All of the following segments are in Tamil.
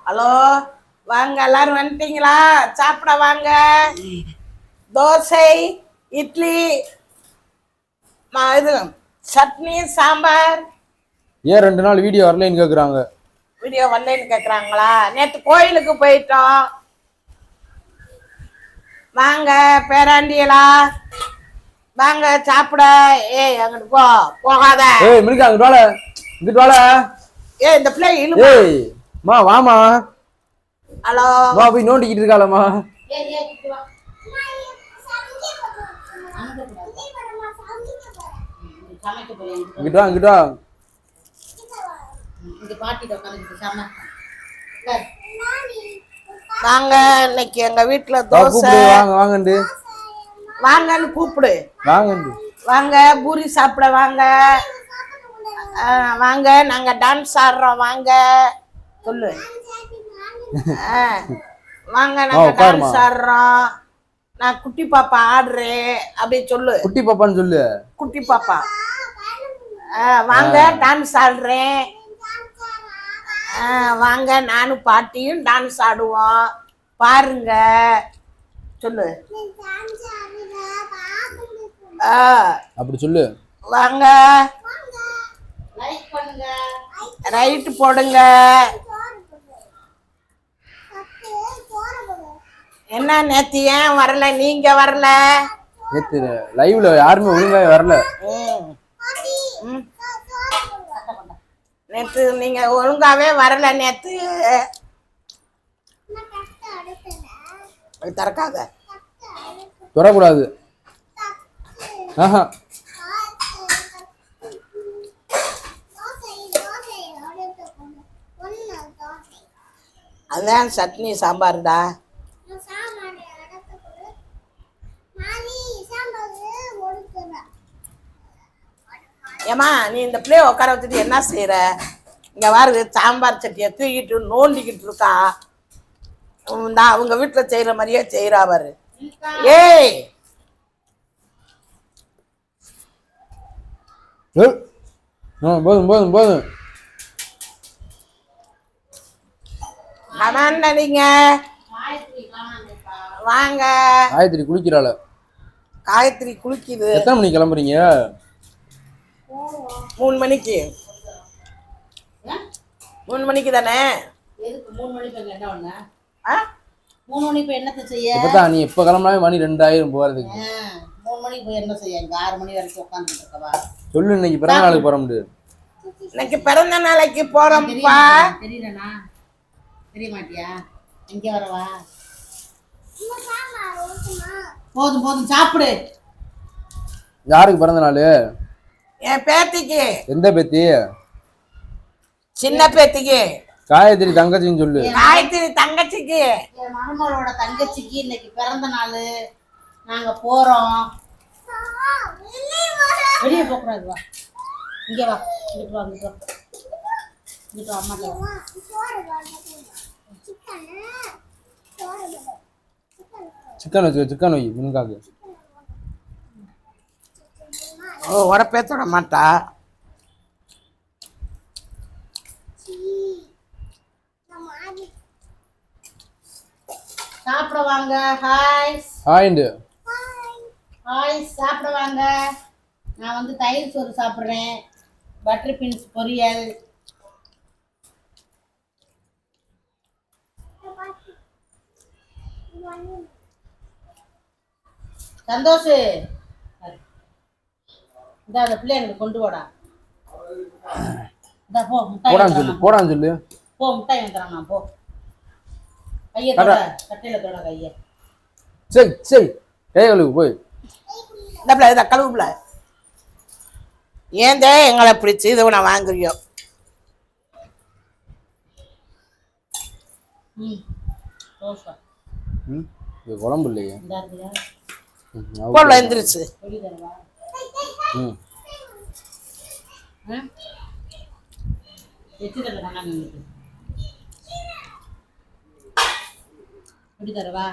ஹலோ, வாங்க எல்லாரும் வந்துட்டீங்களா? சாப்பிட வாங்க. தோசை, இட்லி, இது சட்னி, சாம்பார். ஏன் 2 நாள் வீடியோ வரலன்னு கேக்குறாங்க. வீடியோ வரலன்னு கேக்குறாங்களா? நேற்று கோயிலுக்கு போயிட்டோம். வாங்க பேராண்டியலா, வாங்க சாப்பிட. ஏய் அங்கிட்டு போகாத. ஏய் மினிகா அங்கிட்டு வாடா. இங்கிட்டு வாடா. ஏய் இந்த பிள்ளை இழுமா. ஏய் மா வாமா. ஹலோ. வா போய் நோண்டிக்கிட்டு இருக்காளம்மா. ஏய் இங்க வா. இங்கிட்டு வா இங்கிட்டு வா. இங்க பாட்டிட்ட உட்கார்ந்துட்டு சாம. வாங்க இன்னைக்கு எங்க வீட்ல தோசை. வாங்க வாங்கண்டு. வாங்கன்னு கூப்பிடு. வாங்கண்டு. வாங்க பூரி சாப்பிட வாங்க. வாங்க நாங்க டான்ஸ் ஆடுறோம் வாங்க. சொல்லு. வாங்க நாங்க டான்ஸ் ஆடுறோம். நான் குட்டி பாப்பா ஆடுறேன் அப்படி சொல்லு. குட்டி பாப்பான்னு சொல்லு. குட்டி பாப்பா. வாங்க டான்ஸ் ஆடுறேன். வாங்க நானும் பாட்டியும் டான்ஸ் ஆடுவோம் பாருங்க. சொல்லு. அப்படி சொல்லு. வாங்க லைக் பண்ணுங்க, ரைட் போடுங்க. என்ன நேத்து ஏன் வரல? நீங்க வரல. நேத்து லைவ்ல யாருமே ஒழுங்காவே வரல. நேத்து நீங்க ஒழுங்காவே வரல. நேத்து திறக்காத, தொடக்கூடாது. அதான் சட்னி சாம்பார்டா. ஏமா நீ இந்த பிள்ளைய உட்கார வச்சுட்டு என்ன செய்யற? இங்க வாரு சாம்பார் சட்டியை தூக்கிட்டு நோண்டிக்கிட்டு இருக்கா. அவங்க வீட்டுல செய்யற மாதிரியே செய்யறா பாரு. ஏய் போதும் போதும் போதும். நீங்க வாங்க. காயத்ரி குளிக்கிறாள. காயத்ரி குளிக்குது. எத்தனை மணிக்கு கிளம்புறீங்க? 3 மணிக்கு. 3 மணிக்கு தானே? எதுக்கு 3 மணிக்கு என்ன பண்ண? 3 மணிக்கு போய் என்னத்தை செய்ய? இப்பதான் நீ எப்ப கிளம்பினாலும் மணி 2 போறதுக்கு. 3 மணிக்கு போய் என்ன செய்ய? இங்க 6 மணி வரைக்கும் உட்காந்துட்டு இருக்கவா? சொல்லு. இன்னைக்கு பிறந்த நாளுக்கு போற முடியாது. இன்னைக்கு பிறந்த நாளைக்கு போறோம்ப்பா. தெரியலனா? தெரிய மாட்டியா? இங்க வரவா? போதும் போதும் சாப்பிடு. யாருக்கு பிறந்த நாள்? என் பேத்திக்கு. எந்த பேத்தி? சின்ன பேத்திக்கு. காயத்ரி தங்கச்சின்னு சொல்லு. காயத்ரி தங்கச்சிக்கு. என் மருமகளோட தங்கச்சிக்கு இன்னைக்கு பிறந்த நாள். நாங்க போறோம். வெளியே போக கூடாது. வா இங்க வா. இங்கிட்டு வா. இங்கிட்டு வா. இங்கிட்டு வா. அம்மா சிக்கன் வச்சு சிக்கன் வை முன்காக்கு. உடப்பேத்தோட மாட்டா. சாப்பிட வாங்க. ஹாய் ஹாய்ண்டு. ஹாய் சாப்பிட வாங்க. நான் வந்து தயிர் சோறு சாப்பிட்றேன். பட்டர் பீன்ஸ் பொரியல். சந்தோஷ் இந்த அந்த பிள்ளை எனக்கு கொண்டு போடா. இந்த போ முட்டாய் போடான்னு சொல்லு. போடான்னு சொல்லு. போ முட்டாய் வந்துடுறான். நான் போ. கையை தொட. கட்டையில தொட கையை. சரி சரி. கைகளுக்கு போய் இந்த பிள்ளை இதை கழுவுல. ஏந்தே எங்களை பிடிச்சி இதை நான் வாங்குறியோ? இது குழம்பு இல்லையே. போடல எந்திரிச்சு. எப்படி தரவா?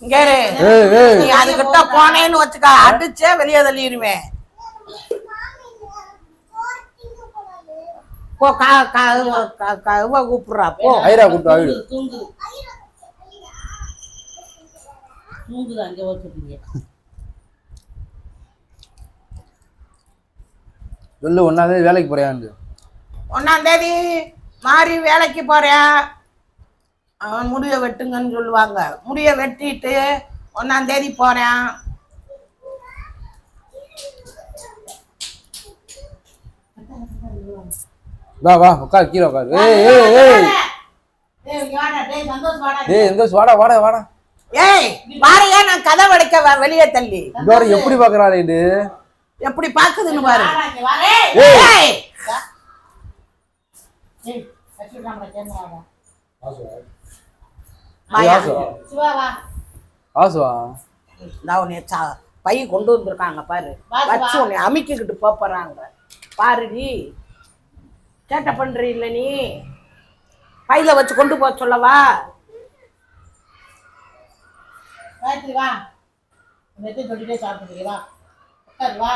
இங்க இரு. நீ அதுகிட்ட போனேன்னு வச்சுக்க, அடிச்சே வெளியே தள்ளிடுவேன். போ, கூப்பிடுறா போ. ஐரா கூப்பிட்டு ஆயிடு. தூங்குது அங்கே வச்சுட்டீங்க. சொல்லு, 1ஆம் தேதி வேலைக்கு போறியான்னு. 1ஆம் தேதி மாறி வேலைக்கு போறேன். அவன் முடிய வெட்டுங்கன்னு சொல்லுவாங்க. முடிய வெட்டிட்டு 1ஆம் தேதி போறேன். வா வா உட்காரு, கீழே உட்காரு. எந்த வாடா வாடா வாடா. ஏய் பாருங்க, நான் கதை வடைக்க வெளியே தள்ளி இந்த வாரம் எப்படி பாக்குறாரு இது? எப்படி பாக்குதுன்னு பாரு. ஆசுவா பை கொண்டு வந்திருக்காங்க பாரு, வச்சு உன்னை அமிக்கிக்கிட்டு போறாங்க பாரு. நீ சேட்டை பண்றீல்ல, நீ பையில வச்சு கொண்டு போக சொல்லவா? வா சொல்லிட்டே சாப்பிடுறீங்களா? வா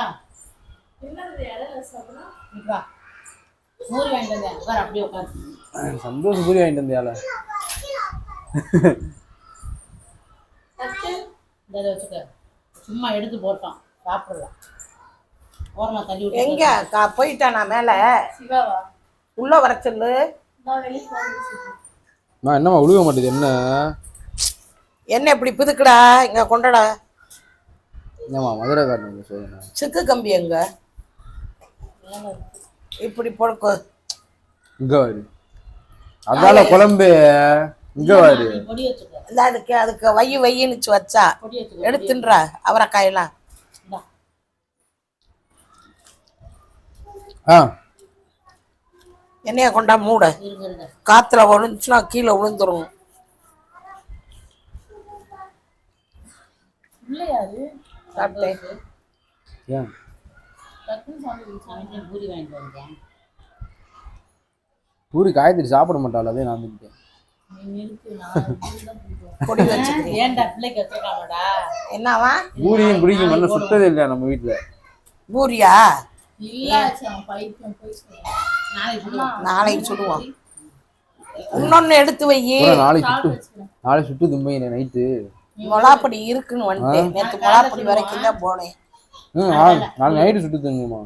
பூரி வாங்கிட்டு வந்தேன். உட்கார், அப்படியே உட்காரு. சந்தோஷம், பூரி வாங்கிட்டு வந்தியால. வச்சுக்க, சும்மா எடுத்து போட்டோம், சாப்பிடலாம். ஓரமா தள்ளி விட்டு எங்க போயிட்டானா மேல? சிவாவா உள்ள வர சொல்லு. என்னம்மா உழுக மாட்டேது? என்ன இப்படி புதுக்குடா? இங்க கொண்டடா. என்னம்மா மதுரைக்காரன் சொல்லுங்க. சிக்கு கம்பி எங்க? இப்படி போடுக்கோ. இங்க வாரு, அதால குழம்பு. இங்க வாரு. அதுக்கு அதுக்கு வையின்னு வச்சா எடுத்துன்றா அவரைக்காயெல்லாம். என்னைய கொண்டா மூட. காத்துல விழுந்துச்சுன்னா கீழே விழுந்துரும். சாப்பிட்டேன். பூரி காய்கறி சாப்பிட மாட்டாள், அதே நான் வந்துட்டேன். என்னவா பூரியும் குடிக்கும் மண்ண சுட்டதே இல்லையா நம்ம வீட்டுல? பூரியா? நாளைக்கு சுடுவோம். இன்னொன்னு எடுத்து வை. நாளைக்கு சுட்டு தும்பை நைட்டு. மொளாப்பொடி இருக்குன்னு வந்துட்டேன். நேற்று மொளாப்பொடி வரைக்கும் தான் போனேன். நாளைக்கு நைட்டு சுட்டு தங்குமா?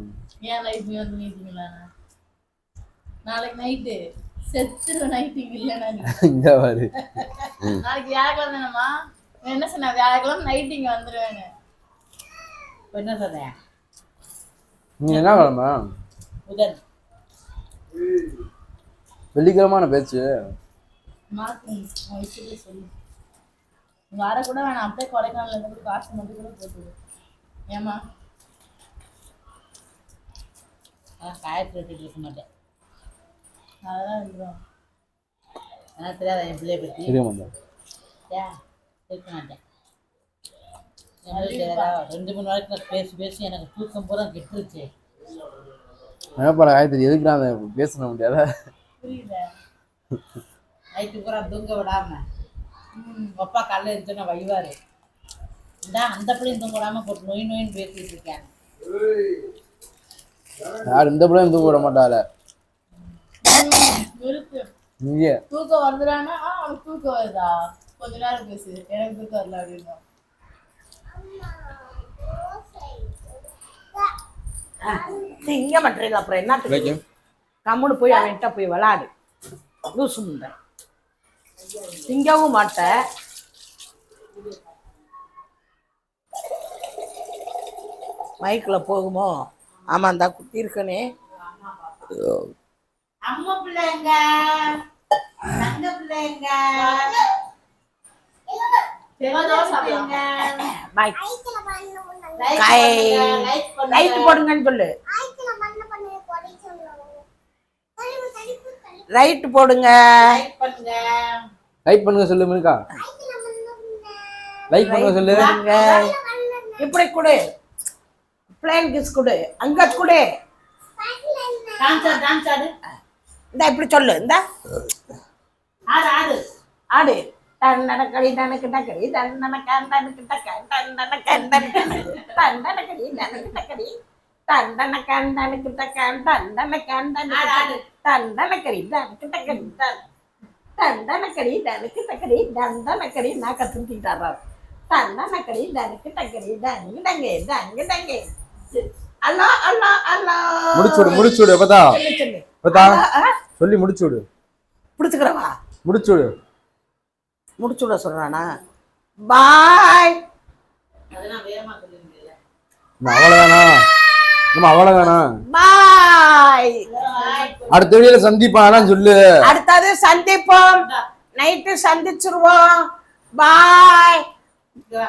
நாளைக்கு நைட்டு செத்துரு நைட்டிங் இல்லைன்னா இங்க வாரு. நாளைக்கு வியாழக்கிழமைமா என்ன சொன்ன? வியாழக்கிழமை நைட்டு இங்க வந்துருவேன்னு. என்ன சொன்னேன்? நீ என்ன கிழமை? புதன். வெள்ளிக்கிழமான பேச்சு. சொல்லு வர கூட வேணாம், அப்படியே கொடைக்கானல இருந்து காசு மட்டும் கூட போட்டுடு. ஏமா காயத்ரி வெட்டிட்டு இருக்க மாட்டேன். அதெல்லாம் வந்துடும். எனக்கு தெரியாத என் பிள்ளைய பற்றி. தெரிய மாட்டேன். இருக்க மாட்டேன். 2-3 நாளைக்கு நான் பேசி எனக்கு தூக்கம் பூரா கெட்டுருச்சு. நினைப்பாள காயத்ரி எதுக்கு நான் பேசணும் முடியாத? புரியல. நைட்டு பூரா தூங்க விடாம அப்பா காலையில் இருந்துச்சுன்னா வைவாரு. இந்தா அந்த பிள்ளையும் தூங்க விடாம போட்டு நோயின்னு பேசிட்டு இருக்கேன். யார் இந்த பிள்ளையும் தூங்க விட மாட்டாள. நீங்க தூக்கம் வருதுடானா அவனுக்கு தூக்கம் வருதா? கொஞ்ச நேரம் பேசு, எனக்கு தூக்கம் வரல அப்படின்னா திங்க மாட்டேங்க. அப்புறம் என்ன கம்முன்னு போய் அவன்கிட்ட போய் விளாடு. லூசு முண்டை திங்கவும் மாட்ட. மைக்கில் போகுமோ? ஆமா இந்தா குத்தி இருக்கனே. அம்மா பிள்ளைங்க தங்க பிள்ளைங்க லைட் போடுங்கன்னு சொல்லு. ரைட் போடுங்க. லைக் பண்ணுங்க சொல்லு. மில்கா லைக் பண்ணுங்க சொல்லு. இப்படி கொடு, பிளேன் கிஸ் கொடு, அங்க கொடு. இந்த இப்படி சொல்லு. இந்த ஆடு ஆடு ஆடு தண்டனக்கடி தனக்கு டக்கடி தண்டனக்கு டக்க தண்டனக்கு தண்டனக்கடி தனக்கு டக்கடி தண்டனக்கு டக்க தண்டனக்கடி தனக்கு டக்கடி தண்டனக்கடி தனக்கு டக்கடி தண்டனக்கடி நான் கத்துக்கிட்டாரா தண்டனக்கடி தனக்கு டக்கடி தங்கு டங்கே தங்கு டங்கே அல்லா அல்லா அல்லா முடிச்சு விடு பத்தா சொல்லு சொல்லு பத்தா சொல்லி முடிச்சு விடு பிடிச்சுக்கிறவா முடிச்சு விடு முடிச்சு விட சொல்றானா பாய் அதெல்லாம் வேகமா சொல்லுவீங்கல்ல. அவ்வளவுதானா நம்ம அவ்வளவுதானா பாய் அடுத்த வீடியோல சந்திப்பான் சொல்லு அடுத்தது சந்திப்போம் நைட்டு சந்திச்சிருவோம் பாய் இங்க வா.